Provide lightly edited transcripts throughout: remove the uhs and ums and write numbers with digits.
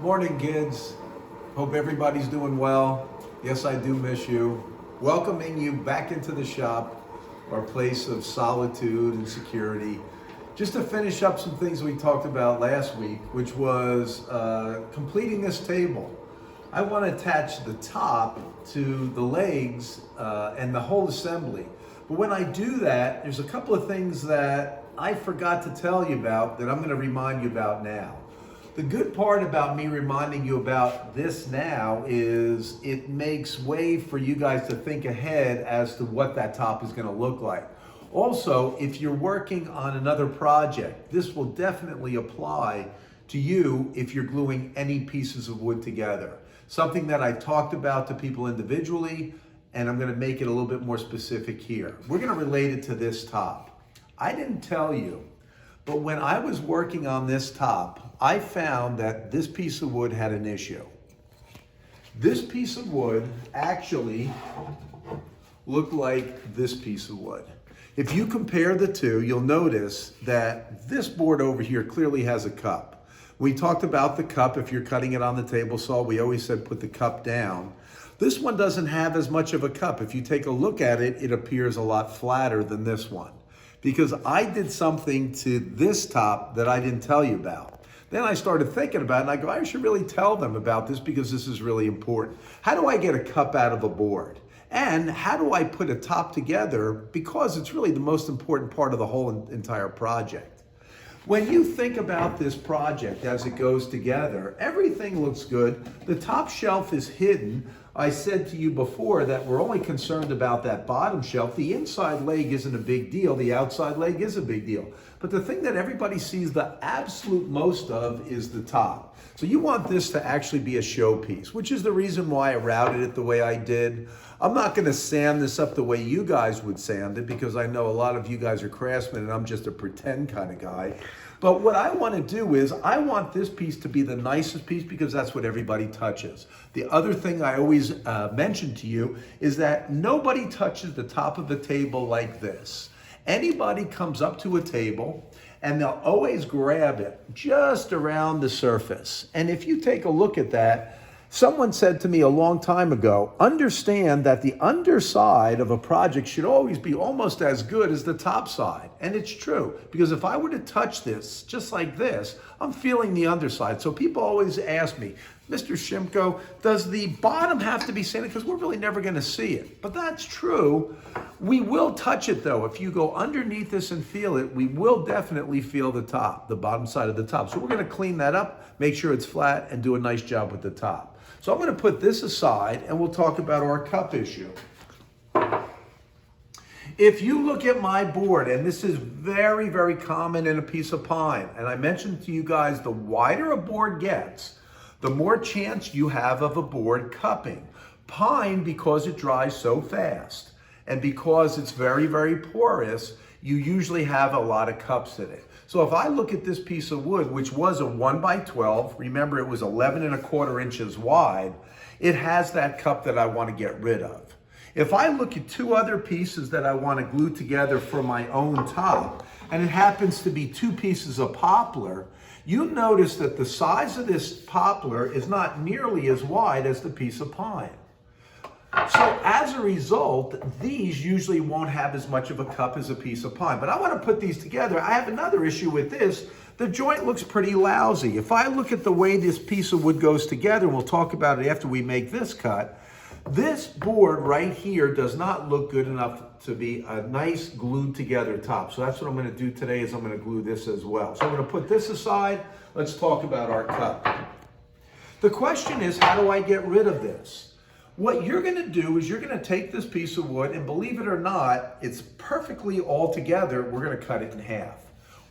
Morning, kids. Hope everybody's doing well. Yes, I do miss you. Welcoming you back into the shop, our place of solitude and security. Just to finish up some things we talked about last week, which was completing this table. I want to attach the top to the legs and the whole assembly. But when I do that, there's a couple of things that I forgot to tell you about that I'm going to remind you about now. The good part about me reminding you about this now is it makes way for you guys to think ahead as to what that top is going to look like. Also, if you're working on another project, this will definitely apply to you if you're gluing any pieces of wood together. Something that I talked about to people individually, and I'm going to make it a little bit more specific here. We're going to relate it to this top. I didn't tell you, but when I was working on this top, I found that this piece of wood had an issue. This piece of wood actually looked like this piece of wood. If you compare the two, you'll notice that this board over here clearly has a cup. We talked about the cup. If you're cutting it on the table saw, we always said put the cup down. This one doesn't have as much of a cup. If you take a look at it, it appears a lot flatter than this one, because I did something to this top that I didn't tell you about. Then I started thinking about it, and I go, I should really tell them about this because this is really important. How do I get a cup out of a board? And how do I put a top together? Because it's really the most important part of the whole entire project. When you think about this project as it goes together, everything looks good. The top shelf is hidden. I said to you before that we're only concerned about that bottom shelf. The inside leg isn't a big deal. The outside leg is a big deal. But the thing that everybody sees the absolute most of is the top. So you want this to actually be a showpiece, which is the reason why I routed it the way I did. I'm not going to sand this up the way you guys would sand it, because I know a lot of you guys are craftsmen and I'm just a pretend kind of guy. But what I want to do is I want this piece to be the nicest piece because that's what everybody touches. The other thing I always mention to you is that nobody touches the top of the table like this. Anybody comes up to a table and they'll always grab it just around the surface. And if you take a look at that, someone said to me a long time ago, understand that the underside of a project should always be almost as good as the top side. And it's true, because if I were to touch this just like this, I'm feeling the underside. So people always ask me, Mr. Shimko, does the bottom have to be sanded? Because we're really never going to see it. But that's true. We will touch it though. If you go underneath this and feel it, we will definitely feel the top, the bottom side of the top. So we're going to clean that up, make sure it's flat, and do a nice job with the top. So I'm going to put this aside and we'll talk about our cup issue. If you look at my board, and this is very, very common in a piece of pine, and I mentioned to you guys, the wider a board gets, the more chance you have of a board cupping. Pine, because it dries so fast, and because it's very, very porous, you usually have a lot of cups in it. So if I look at this piece of wood, which was a 1x12, remember it was 11¼ inches wide, it has that cup that I want to get rid of. If I look at two other pieces that I want to glue together for my own top, and it happens to be two pieces of poplar, you notice that the size of this poplar is not nearly as wide as the piece of pine. So as a result, these usually won't have as much of a cup as a piece of pine. But I want to put these together. I have another issue with this. The joint looks pretty lousy. If I look at the way this piece of wood goes together, and we'll talk about it after we make this cut, this board right here does not look good enough to be a nice glued together top. So that's what I'm going to do today, is I'm going to glue this as well. So I'm going to put this aside. Let's talk about our cup. The question is, how do I get rid of this? What you're going to do is you're going to take this piece of wood, and believe it or not, it's perfectly all together. We're going to cut it in half.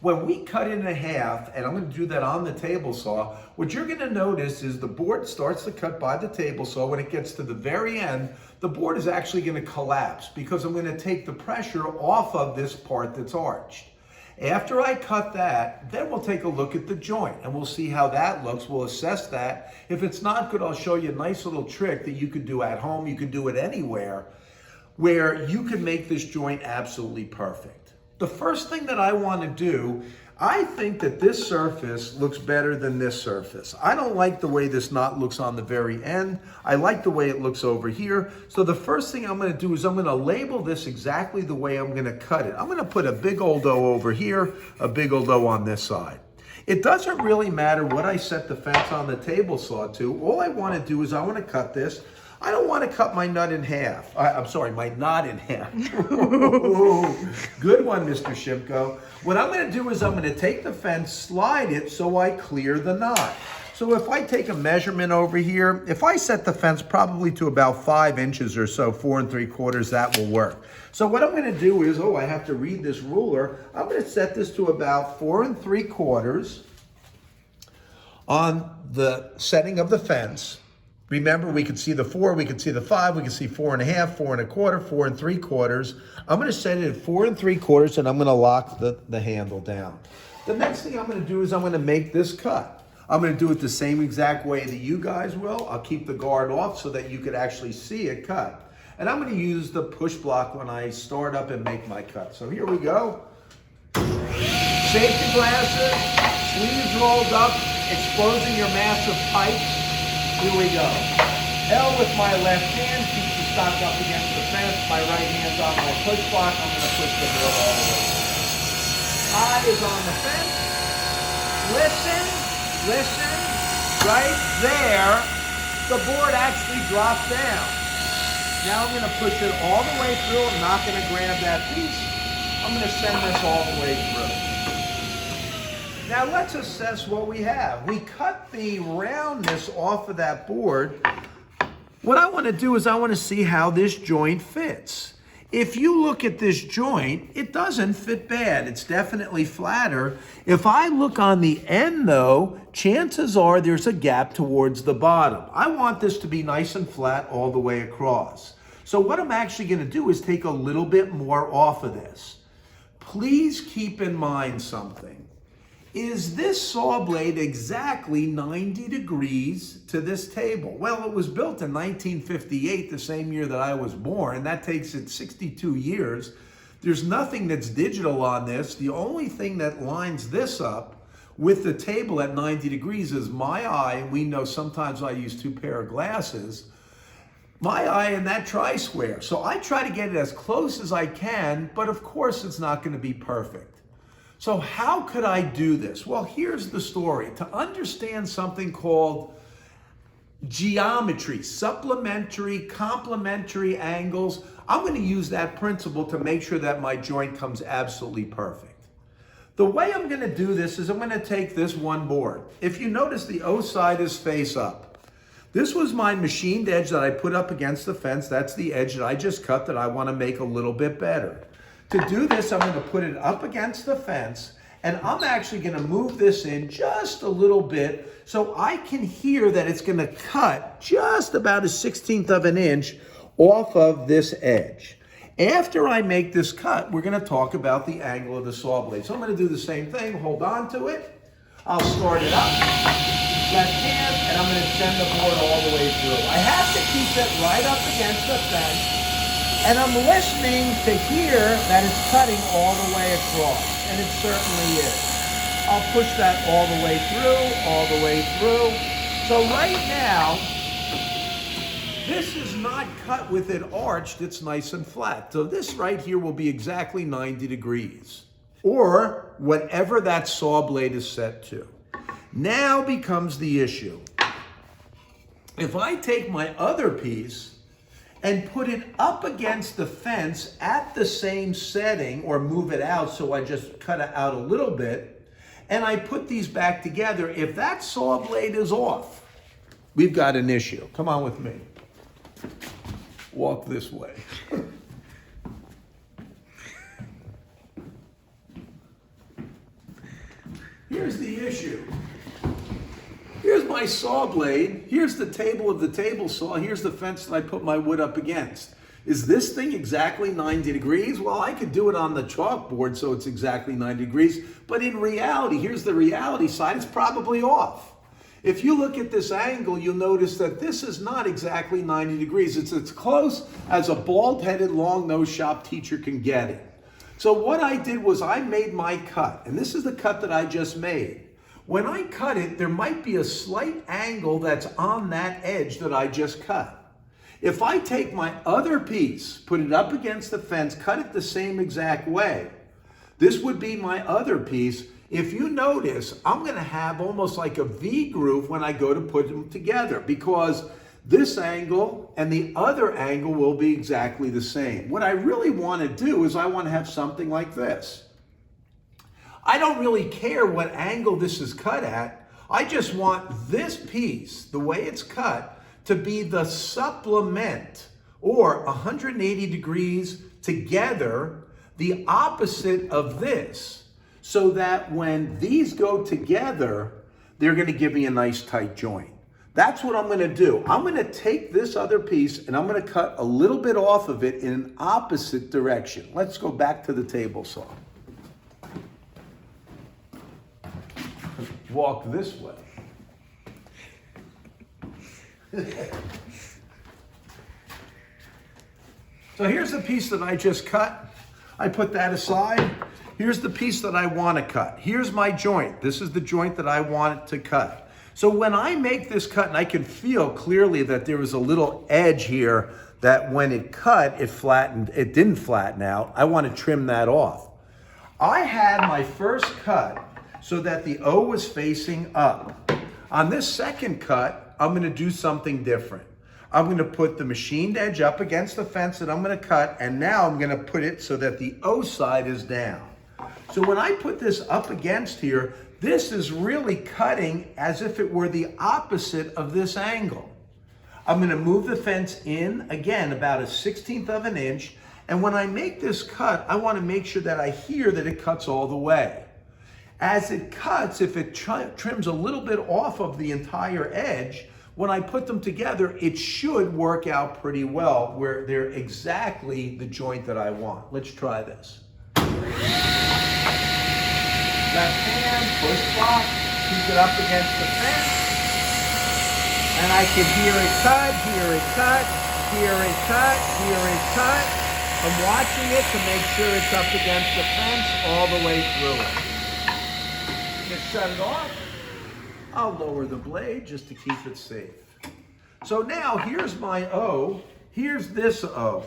When we cut it in half, and I'm going to do that on the table saw, what you're going to notice is the board starts to cut by the table saw. When it gets to the very end, the board is actually going to collapse because I'm going to take the pressure off of this part that's arched. After I cut that, then we'll take a look at the joint and we'll see how that looks. We'll assess that. If it's not good, I'll show you a nice little trick that you could do at home. You could do it anywhere, where you can make this joint absolutely perfect. The first thing that I want to do, I think that this surface looks better than this surface. I don't like the way this knot looks on the very end. I like the way it looks over here. So the first thing I'm gonna do is I'm gonna label this exactly the way I'm gonna cut it. I'm gonna put a big old O over here, a big old O on this side. It doesn't really matter what I set the fence on the table saw to. All I wanna do is I wanna cut this. I don't want to cut my nut in half. I'm sorry, my knot in half. Good one, Mr. Shimko. What I'm going to do is I'm going to take the fence, slide it so I clear the knot. So if I take a measurement over here, if I set the fence probably to about 5 inches or so, 4 3/4, that will work. So what I'm going to do is, I have to read this ruler. I'm going to set this to about 4 3/4 on the setting of the fence. Remember, we could see the 4, we could see the 5, we could see 4 1/2, 4 1/4, 4 3/4. I'm going to set it at 4 3/4, and I'm going to lock the handle down. The next thing I'm going to do is I'm going to make this cut. I'm going to do it the same exact way that you guys will. I'll keep the guard off so that you could actually see it cut. And I'm going to use the push block when I start up and make my cut. So here we go. Safety glasses, sleeves rolled up, exposing your massive pipes. Here we go. L with my left hand, keep the stock up against the fence. My right hand's on my push block. I'm going to push the board all the way. Eye is on the fence. Listen. Right there, the board actually dropped down. Now I'm going to push it all the way through. I'm not going to grab that piece. I'm going to send this all the way through. Now let's assess what we have. We cut the roundness off of that board. What I want to do is I want to see how this joint fits. If you look at this joint, it doesn't fit bad. It's definitely flatter. If I look on the end though, chances are there's a gap towards the bottom. I want this to be nice and flat all the way across. So what I'm actually going to do is take a little bit more off of this. Please keep in mind something. Is this saw blade exactly 90 degrees to this table? Well, it was built in 1958, the same year that I was born. That takes it 62 years. There's nothing that's digital on this. The only thing that lines this up with the table at 90 degrees is my eye. We know sometimes I use 2 pairs of glasses. My eye and that tri-square. So I try to get it as close as I can, but of course it's not going to be perfect. So how could I do this? Well, here's the story. To understand something called geometry, supplementary, complementary angles, I'm going to use that principle to make sure that my joint comes absolutely perfect. The way I'm going to do this is I'm going to take this one board. If you notice, the O side is face up. This was my machined edge that I put up against the fence. That's the edge that I just cut that I want to make a little bit better. To do this, I'm going to put it up against the fence, and I'm actually going to move this in just a little bit so I can hear that it's going to cut just about 1/16 of an inch off of this edge. After I make this cut, we're going to talk about the angle of the saw blade. So I'm going to do the same thing, hold on to it. I'll start it up, left hand, and I'm going to send the board all the way through. I have to keep it right up against the fence. And I'm listening to hear that it's cutting all the way across, and it certainly is. I'll push that all the way through. So right now, this is not cut with it arched, it's nice and flat. So this right here will be exactly 90 degrees, or whatever that saw blade is set to. Now becomes the issue. If I take my other piece and put it up against the fence at the same setting, or move it out so I just cut it out a little bit, and I put these back together, if that saw blade is off, we've got an issue. Come on with me. Walk this way. Here's the issue. Here's my saw blade. Here's the table of the table saw. Here's the fence that I put my wood up against. Is this thing exactly 90 degrees? Well, I could do it on the chalkboard so it's exactly 90 degrees. But in reality, here's the reality side, it's probably off. If you look at this angle, you'll notice that this is not exactly 90 degrees. It's as close as a bald-headed, long-nosed shop teacher can get it. So what I did was I made my cut, and this is the cut that I just made. When I cut it, there might be a slight angle that's on that edge that I just cut. If I take my other piece, put it up against the fence, cut it the same exact way, this would be my other piece. If you notice, I'm going to have almost like a V groove when I go to put them together, because this angle and the other angle will be exactly the same. What I really want to do is I want to have something like this. I don't really care what angle this is cut at. I just want this piece, the way it's cut, to be the supplement, or 180 degrees together, the opposite of this, so that when these go together, they're going to give me a nice tight joint. That's what I'm going to do. I'm going to take this other piece and I'm going to cut a little bit off of it in an opposite direction. Let's go back to the table saw. Walk this way. So here's the piece that I just cut. I put that aside. Here's the piece that I want to cut. Here's my joint. This is the joint that I want to cut. So when I make this cut, and I can feel clearly that there was a little edge here that when it cut, it flattened, it didn't flatten out. I want to trim that off. I had my first cut so that the O was facing up. On this second cut, I'm going to do something different. I'm going to put the machined edge up against the fence that I'm going to cut, and now I'm going to put it so that the O side is down. So when I put this up against here, this is really cutting as if it were the opposite of this angle. I'm going to move the fence in, again, about 1/16 of an inch, and when I make this cut, I want to make sure that I hear that it cuts all the way. As it cuts, if it trims a little bit off of the entire edge, when I put them together, it should work out pretty well, where they're exactly the joint that I want. Let's try this. Left hand, push block, keep it up against the fence, and I can hear it cut, hear it cut, hear it cut, hear it cut. I'm watching it to make sure it's up against the fence all the way through it. Just shut it off. I'll lower the blade just to keep it safe. So now here's my O, here's this O.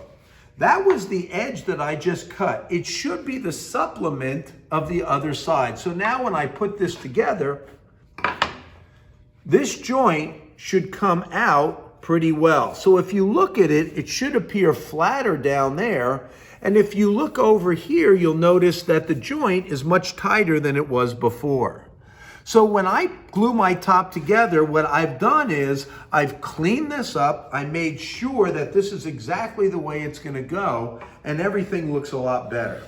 That was the edge that I just cut. It should be the supplement of the other side. So now when I put this together, this joint should come out pretty well. So if you look at it, it should appear flatter down there. And if you look over here, you'll notice that the joint is much tighter than it was before. So when I glue my top together, what I've done is I've cleaned this up. I made sure that this is exactly the way it's going to go, and everything looks a lot better.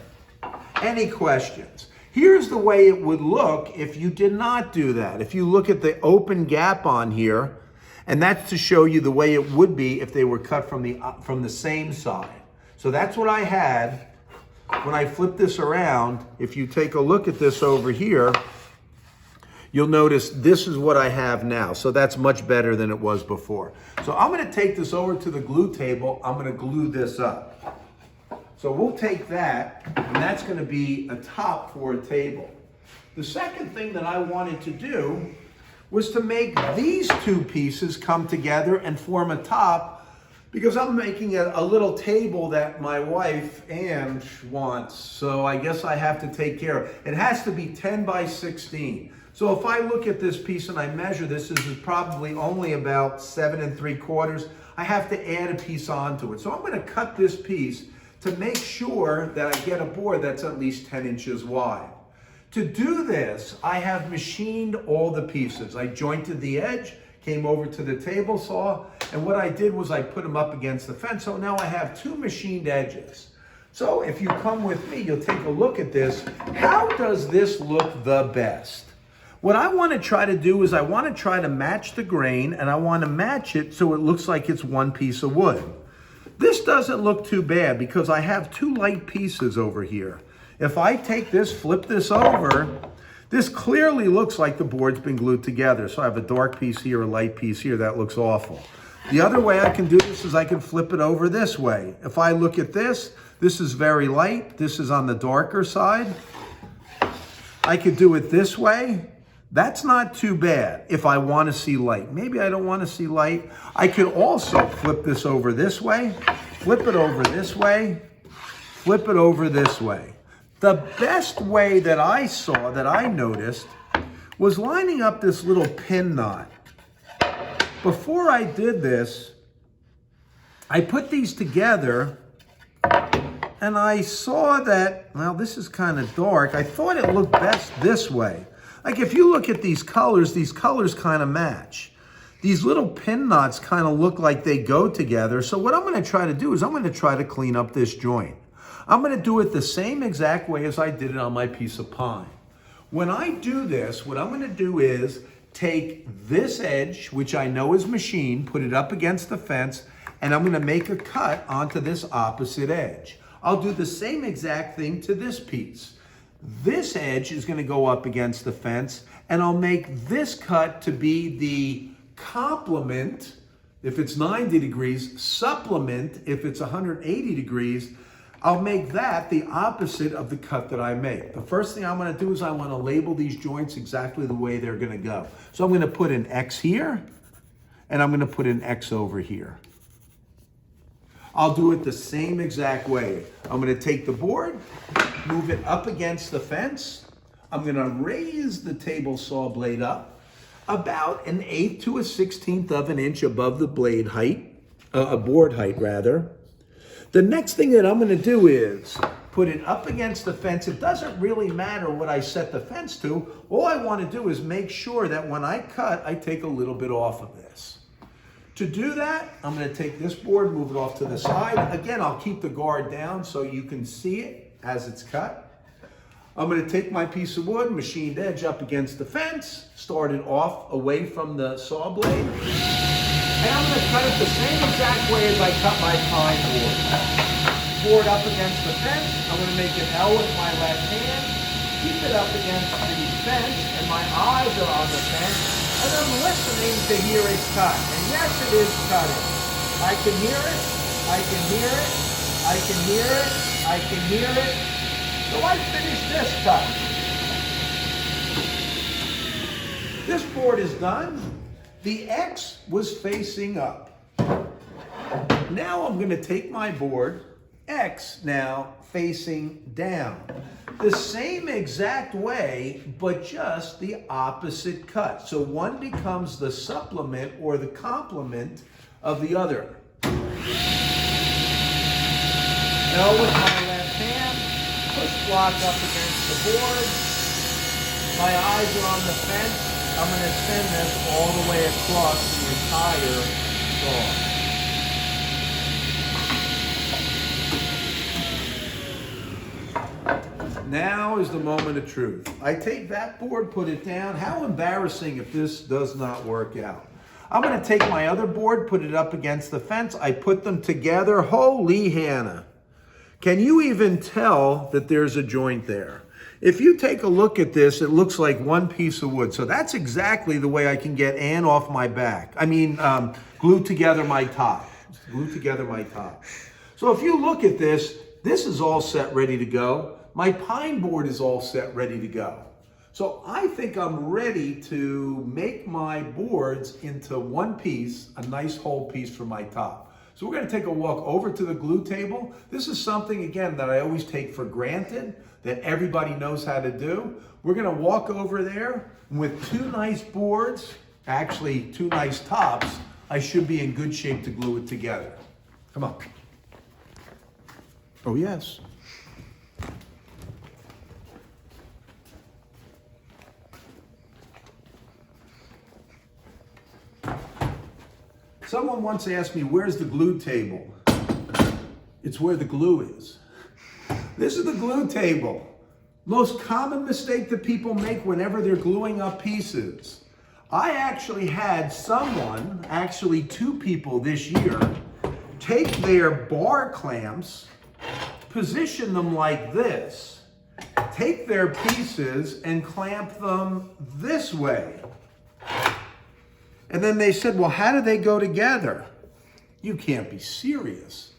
Any questions? Here's the way it would look if you did not do that. If you look at the open gap on here, and that's to show you the way it would be if they were cut from the same side. So that's what I had. When I flip this around, if you take a look at this over here, you'll notice this is what I have now. So that's much better than it was before. So I'm going to take this over to the glue table. I'm going to glue this up. So we'll take that, and that's going to be a top for a table. The second thing that I wanted to do was to make these two pieces come together and form a top, because I'm making a little table that my wife, Anne, wants. So I guess I have to take care of it. It has to be 10 by 16. So if I look at this piece and I measure this is probably only about 7 3/4, I have to add a piece onto it. So I'm going to cut this piece to make sure that I get a board that's at least 10 inches wide. To do this, I have machined all the pieces. I jointed the edge, came over to the table saw, and what I did was I put them up against the fence. So now I have two machined edges. So if you come with me, you'll take a look at this. How does this look the best? What I want to try to do is I want to try to match the grain, and I want to match it so it looks like it's one piece of wood. This doesn't look too bad because I have two light pieces over here. If I take this, flip this over, this clearly looks like the board's been glued together. So I have a dark piece here, a light piece here. That looks awful. The other way I can do this is I can flip it over this way. If I look at this, This is very light. This is on the darker side. I could do it this way. That's not too bad if I want to see light. Maybe I don't want to see light. I could also flip this over this way, flip it over this way, flip it over this way. The best way that I saw, that I noticed, was lining up this little pin knot. Before I did this, I put these together and I saw that, well, this is kind of dark. I thought it looked best this way. Like if you look at these colors kind of match. These little pin knots kind of look like they go together. So what I'm going to try to do is I'm going to try to clean up this joint. I'm going to do it the same exact way as I did it on my piece of pine. When I do this, what I'm going to do is take this edge, which I know is machined, put it up against the fence, and I'm going to make a cut onto this opposite edge. I'll do the same exact thing to this piece. This edge is going to go up against the fence, and I'll make this cut to be the complement if it's 90 degrees, supplement if it's 180 degrees. I'll make that the opposite of the cut that I make. The first thing I'm going to do is I want to label these joints exactly the way they're going to go. So I'm going to put an X here, and I'm going to put an X over here. I'll do it the same exact way. I'm going to take the board, move it up against the fence. I'm going to raise the table saw blade up about 1/8 to 1/16 of an inch above the blade height, board height rather. The next thing that I'm going to do is put it up against the fence. It doesn't really matter what I set the fence to. All I want to do is make sure that when I cut, I take a little bit off of this. To do that, I'm going to take this board, move it off to the side. Again, I'll keep the guard down so you can see it as it's cut. I'm going to take my piece of wood, machined edge up against the fence, start it off away from the saw blade. And I'm going to cut it the same exact way as I cut my pine board. Board up against the fence. I'm going to make an L with my left hand. Keep it up against the fence, and my eyes are on the fence. And I'm listening to hear it cut. And yes, it is cutting. I can hear it. I can hear it. I can hear it. I can hear it. So I finished this cut. This board is done. The X was facing up. Now I'm going to take my board, X now facing down. The same exact way, but just the opposite cut. So one becomes the supplement or the complement of the other. L with my left hand, push block up against the board. My eyes are on the fence. I'm going to send this all the way across the entire saw. Now is the moment of truth. I take that board, put it down. How embarrassing if this does not work out. I'm going to take my other board, put it up against the fence. I put them together. Holy Hannah. Can you even tell that there's a joint there? If you take a look at this, it looks like one piece of wood. So that's exactly the way I can get Ann off my back. I mean, glue together my top. Glue together my top. So if you look at this, this is all set, ready to go. My pine board is all set, ready to go. So I think I'm ready to make my boards into one piece, a nice whole piece for my top. So we're going to take a walk over to the glue table. This is something, again, that I always take for granted, that everybody knows how to do. We're going to walk over there with two nice boards, actually two nice tops. I should be in good shape to glue it together. Come on. Oh, yes. Someone once asked me, where's the glue table? It's where the glue is. This is the glue table. Most common mistake that people make whenever they're gluing up pieces. I actually had someone, actually two people this year, take their bar clamps, position them like this, take their pieces and clamp them this way. And then they said, well, how do they go together? You can't be serious.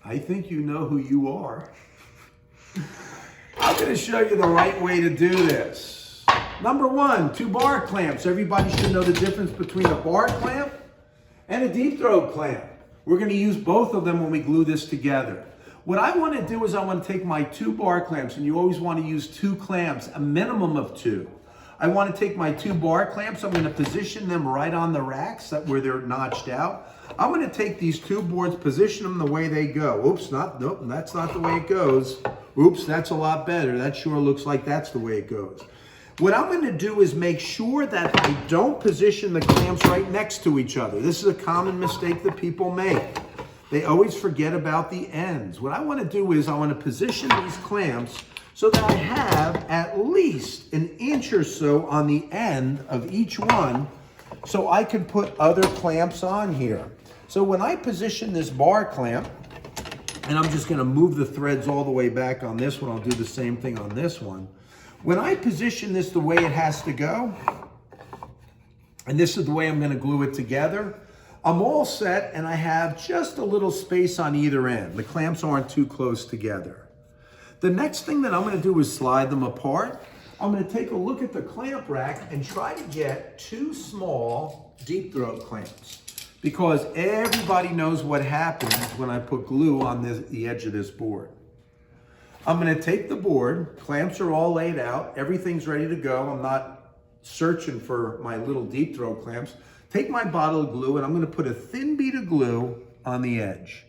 I think you know who you are. I'm going to show you the right way to do this. Number one, 2 bar clamps. Everybody should know the difference between a bar clamp and a deep throat clamp. We're going to use both of them when we glue this together. What I want to do is I want to take my 2 bar clamps, and you always want to use 2 clamps, a minimum of 2. I want to take my 2 bar clamps, I'm going to position them right on the racks where they're notched out. I'm going to take these 2 boards, position them the way they go. Oops, nope, that's not the way it goes. Oops, that's a lot better. That sure looks like that's the way it goes. What I'm going to do is make sure that I don't position the clamps right next to each other. This is a common mistake that people make. They always forget about the ends. What I want to do is I want to position these clamps so that I have at least an inch or so on the end of each one so I can put other clamps on here. So when I position this bar clamp, and I'm just going to move the threads all the way back on this one, I'll do the same thing on this one. When I position this the way it has to go, and this is the way I'm going to glue it together, I'm all set, and I have just a little space on either end. The clamps aren't too close together. The next thing that I'm going to do is slide them apart. I'm going to take a look at the clamp rack and try to get 2 small deep throat clamps, because everybody knows what happens when I put glue on the edge of this board. I'm going to take the board, clamps are all laid out, everything's ready to go. I'm not searching for my little deep throat clamps. Take my bottle of glue, and I'm going to put a thin bead of glue on the edge.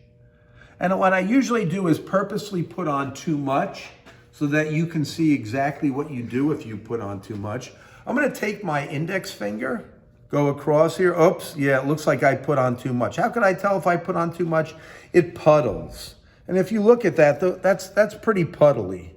And what I usually do is purposely put on too much so that you can see exactly what you do if you put on too much. I'm going to take my index finger, go across here. Oops, yeah, it looks like I put on too much. How could I tell if I put on too much? It puddles. And if you look at that, that's pretty puddly.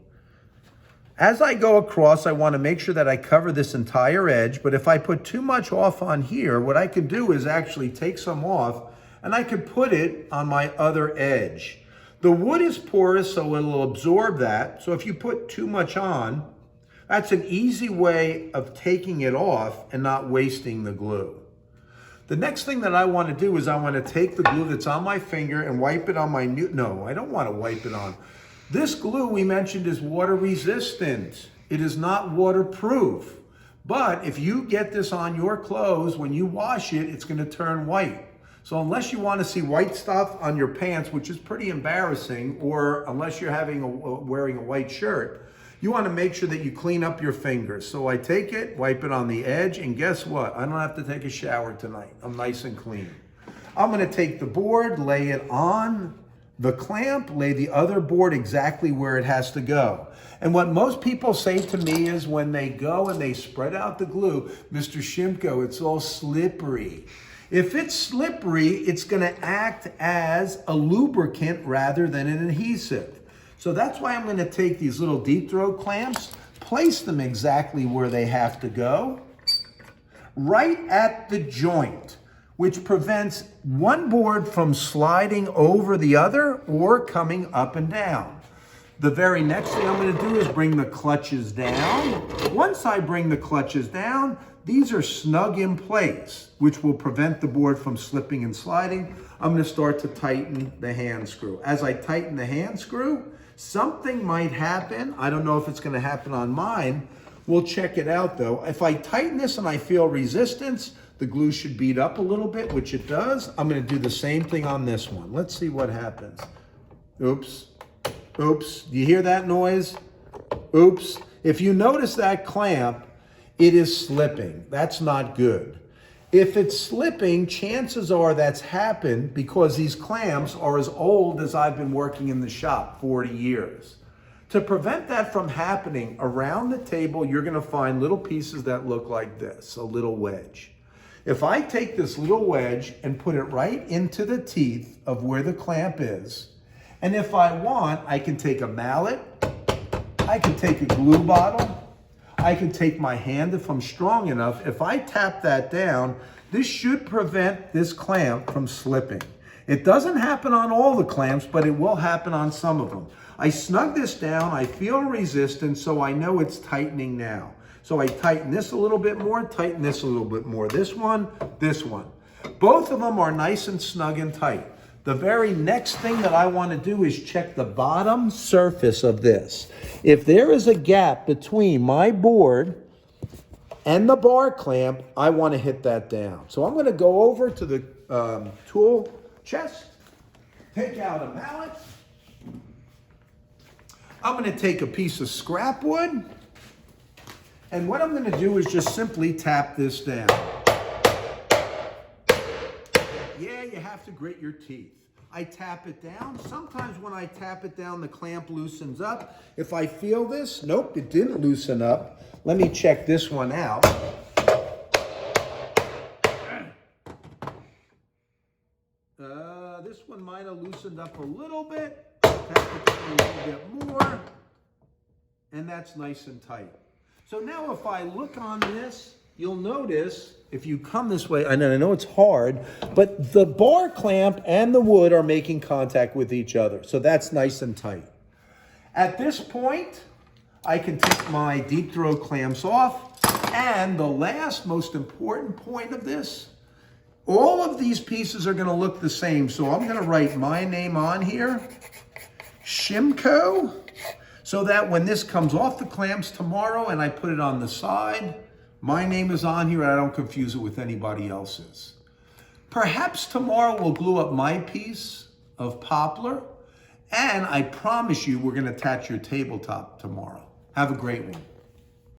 As I go across, I want to make sure that I cover this entire edge, but if I put too much off on here, what I can do is actually take some off, and I could put it on my other edge. The wood is porous, so it'll absorb that. So if you put too much on, that's an easy way of taking it off and not wasting the glue. The next thing that I want to do is I want to take the glue that's on my finger and wipe it on my no, I don't want to wipe it on. This glue we mentioned is water resistant. It is not waterproof. But if you get this on your clothes, when you wash it, it's going to turn white. So unless you want to see white stuff on your pants, which is pretty embarrassing, or unless you're wearing a white shirt, you want to make sure that you clean up your fingers. So I take it, wipe it on the edge, and guess what? I don't have to take a shower tonight. I'm nice and clean. I'm going to take the board, lay it on the clamp, lay the other board exactly where it has to go. And what most people say to me is when they go and they spread out the glue, Mr. Shimko, it's all slippery. If it's slippery, it's going to act as a lubricant rather than an adhesive. So that's why I'm going to take these little deep throat clamps, place them exactly where they have to go, right at the joint, which prevents one board from sliding over the other or coming up and down. The very next thing I'm going to do is bring the clutches down. Once I bring the clutches down, these are snug in place, which will prevent the board from slipping and sliding. I'm going to start to tighten the hand screw. As I tighten the hand screw, something might happen. I don't know if it's going to happen on mine. We'll check it out though. If I tighten this and I feel resistance, the glue should bead up a little bit, which it does. I'm going to do the same thing on this one. Let's see what happens. Oops. Oops. Do you hear that noise? Oops. If you notice that clamp, it is slipping. That's not good. If it's slipping, chances are that's happened because these clamps are as old as I've been working in the shop, 40 years. To prevent that from happening, around the table, you're going to find little pieces that look like this, a little wedge. If I take this little wedge and put it right into the teeth of where the clamp is, and if I want, I can take a mallet, I can take a glue bottle, I can take my hand if I'm strong enough. If I tap that down, this should prevent this clamp from slipping. It doesn't happen on all the clamps, but it will happen on some of them. I snug this down, I feel resistance, so I know it's tightening now. So I tighten this a little bit more, tighten this a little bit more. This one. Both of them are nice and snug and tight. The very next thing that I want to do is check the bottom surface of this. If there is a gap between my board and the bar clamp, I want to hit that down. So I'm going to go over to the tool chest, take out a mallet. I'm going to take a piece of scrap wood, and what I'm going to do is just simply tap this down. Yeah, you have to grit your teeth. I tap it down. Sometimes when I tap it down, the clamp loosens up. If I feel this, nope, it didn't loosen up. Let me check this one out. This one might have loosened up a little bit. Tap it down a little bit more. And that's nice and tight. So now if I look on this, you'll notice, if you come this way, I know it's hard, but the bar clamp and the wood are making contact with each other. So that's nice and tight. At this point, I can take my deep throw clamps off. And the last most important point of this, all of these pieces are gonna look the same. So I'm gonna write my name on here, Shimco, so that when this comes off the clamps tomorrow and I put it on the side, my name is on here and I don't confuse it with anybody else's. Perhaps tomorrow we'll glue up my piece of poplar, and I promise you we're going to attach your tabletop tomorrow. Have a great one.